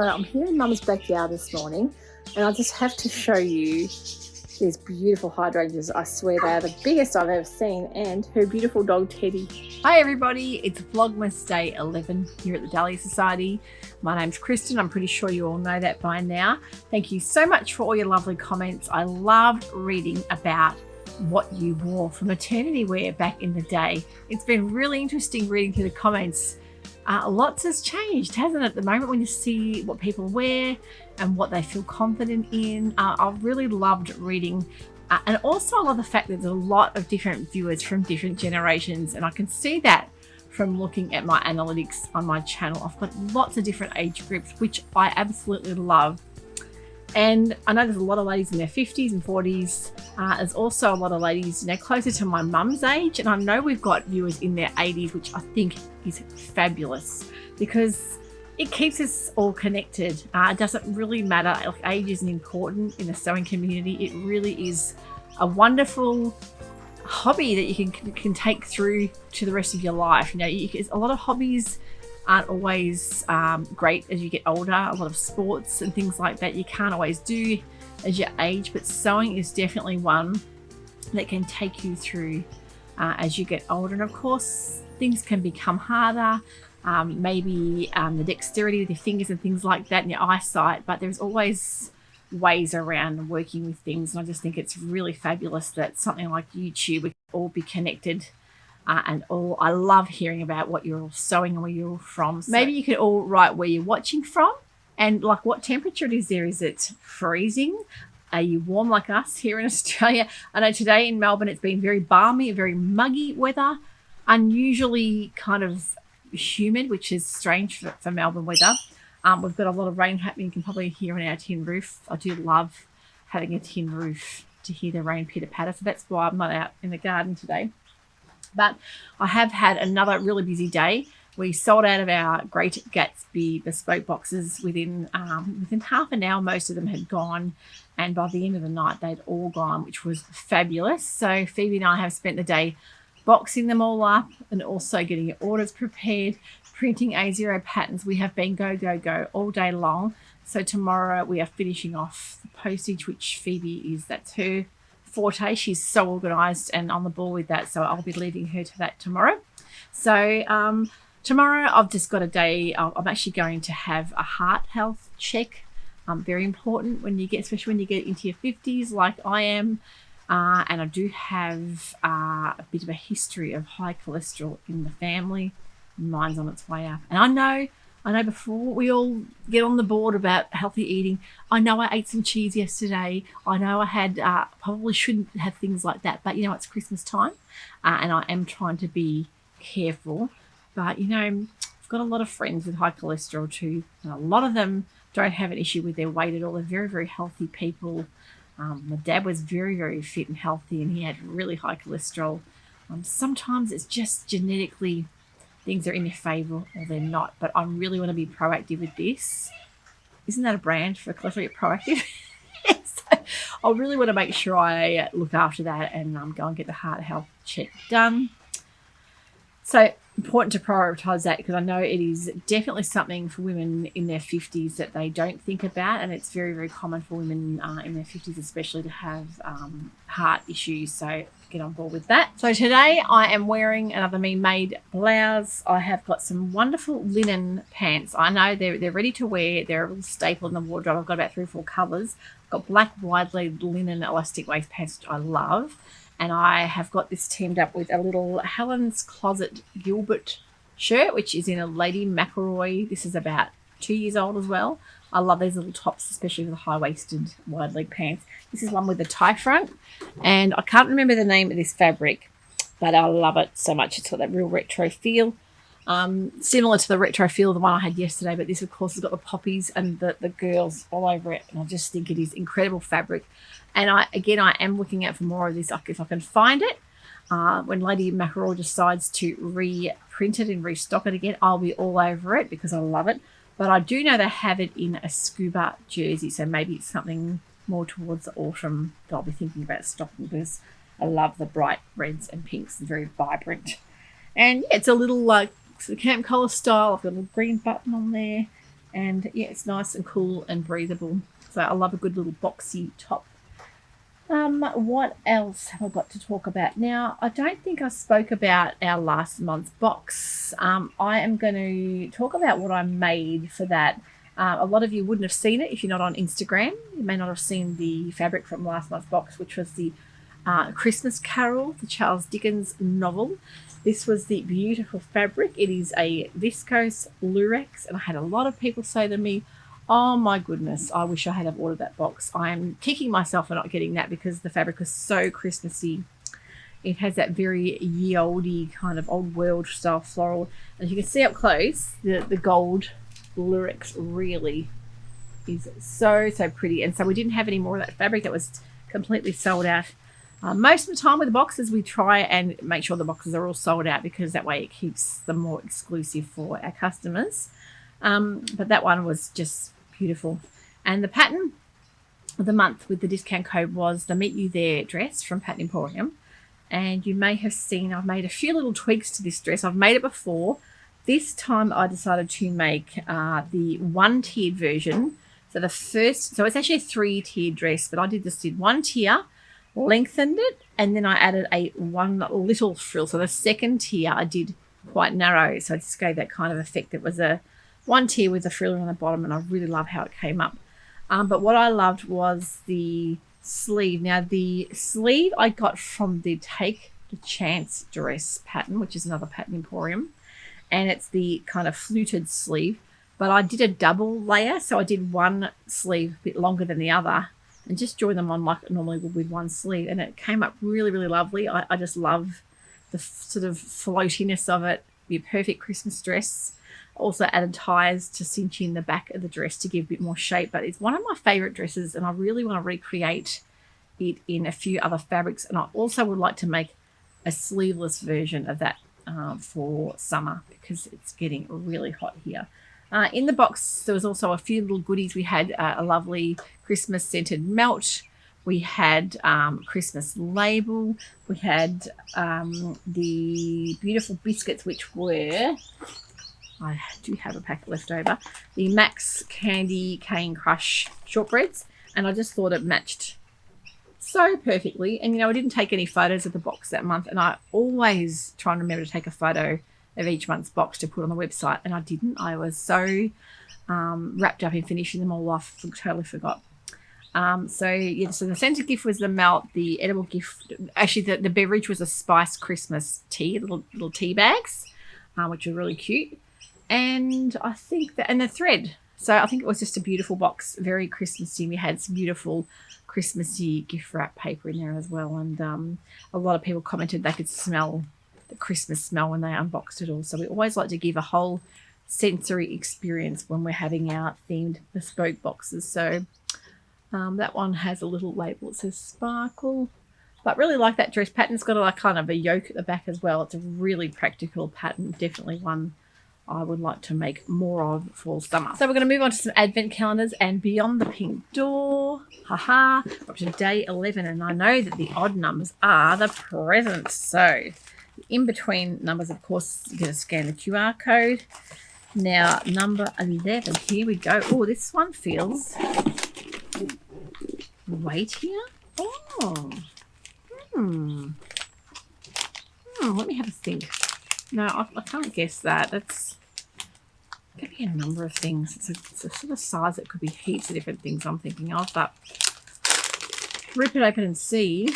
So I'm here in Mum's backyard this morning, and I just have to show you these beautiful hydrangeas. I swear they are the biggest I've ever seen, and her beautiful dog Teddy. Hi everybody, it's Vlogmas day 11 here at the Dahlia Sewciety. My name's Kristen, I'm pretty sure you all know that by now. Thank you so much for all your lovely comments. I loved reading about what you wore for maternity wear back in the day. It's been really interesting reading through the comments. Lots has changed, hasn't it, at the moment, when you see what people wear and what they feel confident in. I've really loved reading. And also I love the fact that there's a lot of different viewers from different generations, and I can see that from looking at my analytics on my channel. I've got lots of different age groups, which I absolutely love. And I know there's a lot of ladies in their 50s and 40s. There's also a lot of ladies, closer to my mum's age. And I know we've got viewers in their 80s, which I think is fabulous because it keeps us all connected. It doesn't really matter. Age isn't important in the sewing community. It really is a wonderful hobby that you can take through to the rest of your life. A lot of hobbies aren't always great as you get older. A lot of sports and things like that you can't always do as you age, but sewing is definitely one that can take you through as you get older. And of course, things can become harder. Maybe the dexterity with your fingers and things like that and your eyesight, but there's always ways around working with things. And I just think it's really fabulous that something like YouTube, we can all be connected. I love hearing about what you're all sewing and where you're all from. So maybe you could all write where you're watching from and like what temperature it is there. Is it freezing? Are you warm like us here in Australia? I know today in Melbourne it's been very balmy, very muggy weather, unusually kind of humid, which is strange for Melbourne weather. We've got a lot of rain happening. You can probably hear on our tin roof. I do love having a tin roof to hear the rain pitter patter, so that's why I'm not out in the garden today. But I have had another really busy day. We sold out of our Great Gatsby bespoke boxes within half an hour. Most of them had gone, and by the end of the night they'd all gone, which was fabulous. So Phoebe and I have spent the day boxing them all up and also getting your orders prepared, printing A0 patterns. We have been go all day long. So tomorrow we are finishing off the postage, which Phoebe that's her forte. She's so organized and on the ball with that, so I'll be leaving her to that tomorrow. So tomorrow I've just got a day. I'm actually going to have a heart health check. Very important especially when you get into your 50s like I am, and I do have a bit of a history of high cholesterol in the family. Mine's on its way up, and I know before we all get on the board about healthy eating, I know I ate some cheese yesterday. I know I had probably shouldn't have things like that, but it's Christmas time, and I am trying to be careful. But I've got a lot of friends with high cholesterol too, and a lot of them don't have an issue with their weight at all. They're very, very healthy people. My dad was very, very fit and healthy, and he had really high cholesterol. Sometimes it's just genetically things are in your favor or they're not, but I really want to be proactive with this. Isn't that a brand for cholesterol? Proactive? So I really want to make sure I look after that and go and get the heart health check done. So important to prioritise that, because I know it is definitely something for women in their 50s that they don't think about, and it's very, very common for women in their 50s especially to have heart issues. So get on board with that. So today I am wearing another Me Made blouse. I have got some wonderful linen pants. I know they're ready to wear. They're a little staple in the wardrobe. I've got about 3 or 4 colours. I've got black wide leg linen elastic waist pants, which I love. And I have got this teamed up with a little Helens Closet Gilbert shirt, which is in a Lady McElroy. This is about 2 years old as well. I love these little tops, especially with the high-waisted wide leg pants. This is one with a tie front, and I can't remember the name of this fabric, but I love it so much. It's got that real retro feel, similar to the retro feel of the one I had yesterday, but this, of course, has got the poppies and the girls all over it, and I just think it is incredible fabric. And I am looking out for more of this if I can find it. When Lady McElroy decides to reprint it and restock it again, I'll be all over it because I love it. But I do know they have it in a scuba jersey, so maybe it's something more towards the autumn that I'll be thinking about stocking, because I love the bright reds and pinks and very vibrant. And yeah, it's a little like camp collar style. I've got a little green button on there. And yeah, it's nice and cool and breathable. So I love a good little boxy top. What else have I got to talk about? Now, I don't think I spoke about our last month's box. I am going to talk about what I made for that. A lot of you wouldn't have seen it if you're not on Instagram. You may not have seen the fabric from last month's box, which was the Christmas Carol, the Charles Dickens novel. This was the beautiful fabric. It is a viscose lurex, and I had a lot of people say to me, oh my goodness, I wish I had ordered that box. I am kicking myself for not getting that because the fabric was so Christmassy. It has that very ye olde kind of old world style floral. And as you can see up close, the gold lurex really is so pretty. And so we didn't have any more of that fabric. That was completely sold out. Most of the time with the boxes, we try and make sure the boxes are all sold out because that way it keeps them more exclusive for our customers. But that one was just beautiful. And the pattern of the month with the discount code was the Meet You There dress from Pattern Emporium. And you may have seen I've made a few little tweaks to this dress. I've made it before. This time I decided to make the one-tiered version. So it's actually a 3-tiered dress, but I did one tier, lengthened it, and then I added one little frill. So the second tier I did quite narrow, so I just gave that kind of effect. It was a one tier with a frill on the bottom, and I really love how it came up. But what I loved was the sleeve. Now the sleeve I got from the Take the Chance dress pattern, which is another Pattern Emporium, and it's the kind of fluted sleeve. But I did a double layer, so I did one sleeve a bit longer than the other and just joined them on like I normally would with one sleeve, and it came up really lovely. I just love the sort of floatiness of it. Be a perfect Christmas dress. Also added ties to cinch in the back of the dress to give a bit more shape, but it's one of my favorite dresses and I really want to recreate it in a few other fabrics, and I also would like to make a sleeveless version of that for summer because it's getting really hot here. In the box there was also a few little goodies. We had a lovely Christmas scented melt. We had Christmas label. We had the beautiful biscuits, which were, I do have a packet left over, the Max Candy Cane Crush shortbreads, and I just thought it matched so perfectly. And I didn't take any photos of the box that month, and I always try and remember to take a photo of each month's box to put on the website, and I didn't. I was so wrapped up in finishing them all off, totally forgot. So the scented gift was the melt. The edible gift, actually the beverage was a spice Christmas tea, little tea bags, which are really cute. And I think and the thread. So I think it was just a beautiful box, very Christmassy. We had some beautiful Christmassy gift wrap paper in there as well. And a lot of people commented they could smell the Christmas smell when they unboxed it all. So we always like to give a whole sensory experience when we're having our themed bespoke boxes. So that one has a little label. It says Sparkle. But really like that dress pattern. It's got a kind of a yoke at the back as well. It's a really practical pattern. Definitely one I would like to make more of for summer. So we're going to move on to some advent calendars and Beyond the Pink Door. Haha. We're up to day 11, and I know that the odd numbers are the presents. So in between numbers, of course, you're going to scan the QR code. Now, number 11. Here we go. Oh, this one feels weightier. Oh. Let me have a think. No, I can't guess that. That's could be a number of things. It's a sort of size. It could be heaps of different things I'm thinking of, but rip it open and see.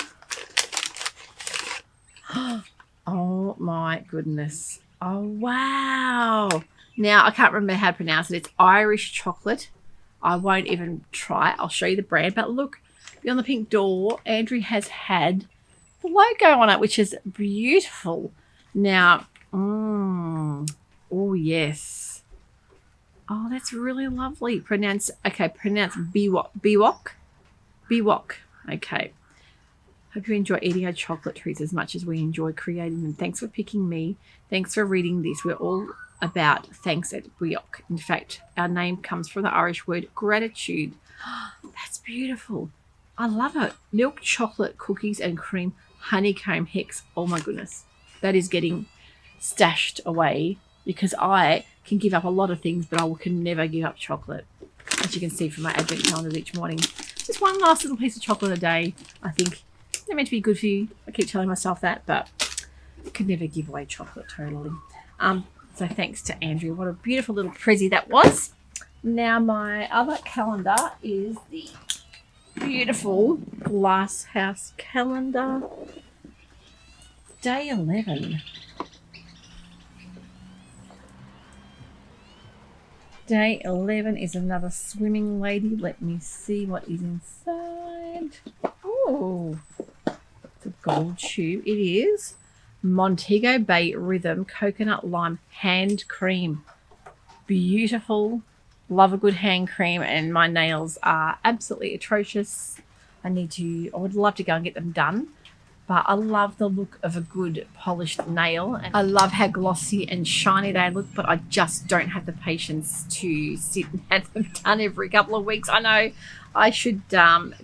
Oh my goodness. Oh wow. Now I can't remember how to pronounce it. It's Irish chocolate. I won't even try. I'll show you the brand, but look, Beyond the Pink Door, Andrew has had the logo on it, which is beautiful. Now, oh yes. Oh, that's really lovely. Pronounce Biwok. Biwok. Okay. Hope you enjoy eating our chocolate treats as much as we enjoy creating them. Thanks for picking me. Thanks for reading this. We're all about thanks at Biwok. In fact, our name comes from the Irish word gratitude. That's beautiful. I love it. Milk chocolate cookies and cream honeycomb hex. Oh my goodness. That is getting stashed away because I can give up a lot of things, but I can never give up chocolate. As you can see from my advent calendars each morning. Just one last little piece of chocolate a day. I think they're meant to be good for you. I keep telling myself that, but I could never give away chocolate totally. So thanks to Andrew. What a beautiful little prezzy that was. Now my other calendar is the beautiful glass house calendar. Day 11. Day 11 is another swimming lady. Let me see what is inside. Oh, it's a gold tube. It is Montego Bay Rhythm Coconut Lime Hand Cream. Beautiful. Love a good hand cream, and my nails are absolutely atrocious. I would love to go and get them done. But I love the look of a good polished nail. And I love how glossy and shiny they look, but I just don't have the patience to sit and have them done every couple of weeks. I know I should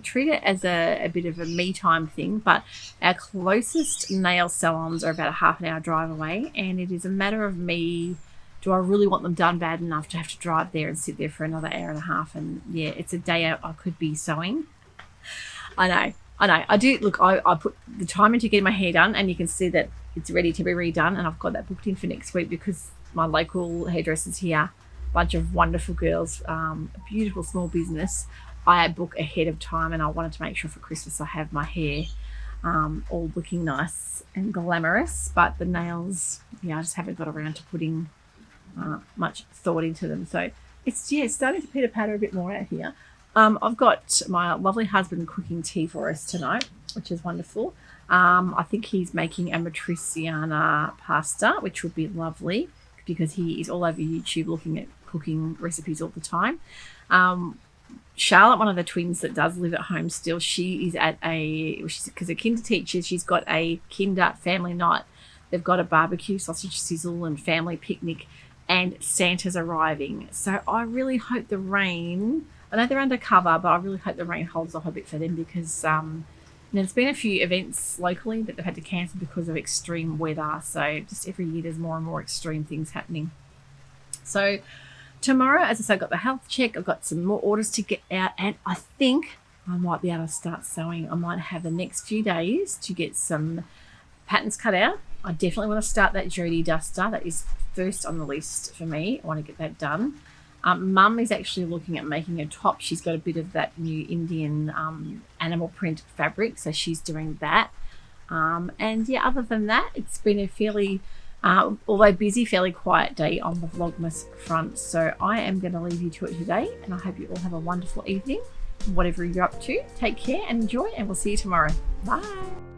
treat it as a bit of a me time thing, but our closest nail salons are about a half an hour drive away, and it is a matter of me, do I really want them done bad enough to have to drive there and sit there for another hour and a half? And yeah, it's a day out I could be sewing. I know. I do. Look, I put the time into getting my hair done, and you can see that it's ready to be redone, and I've got that booked in for next week because my local hairdresser's here, a bunch of wonderful girls, a beautiful small business. I book ahead of time, and I wanted to make sure for Christmas I have my hair all looking nice and glamorous, but the nails, yeah, I just haven't got around to putting much thought into them. So it's starting to pitter patter a bit more out here. I've got my lovely husband cooking tea for us tonight, which is wonderful. I think he's making a matriciana pasta, which would be lovely because he is all over YouTube looking at cooking recipes all the time. Charlotte, one of the twins that does live at home still, she is at because a kinder teacher, she's got a kinder family night. They've got a barbecue, sausage sizzle and family picnic, and Santa's arriving. So I really hope the rain, I know they're undercover, but I really hope the rain holds off a bit for them because there's been a few events locally that they've had to cancel because of extreme weather. So just every year there's more and more extreme things happening. So tomorrow, as I said, I've got the health check. I've got some more orders to get out, and I think I might be able to start sewing. I might have the next few days to get some patterns cut out. I definitely want to start that Jodie duster. That is first on the list for me. I want to get that done. Mum is actually looking at making a top. She's got a bit of that new Indian animal print fabric, so she's doing that. And yeah, other than that, it's been a fairly, although busy, fairly quiet day on the Vlogmas front. So I am going to leave you to it today, and I hope you all have a wonderful evening. Whatever you're up to, take care and enjoy, and we'll see you tomorrow. Bye.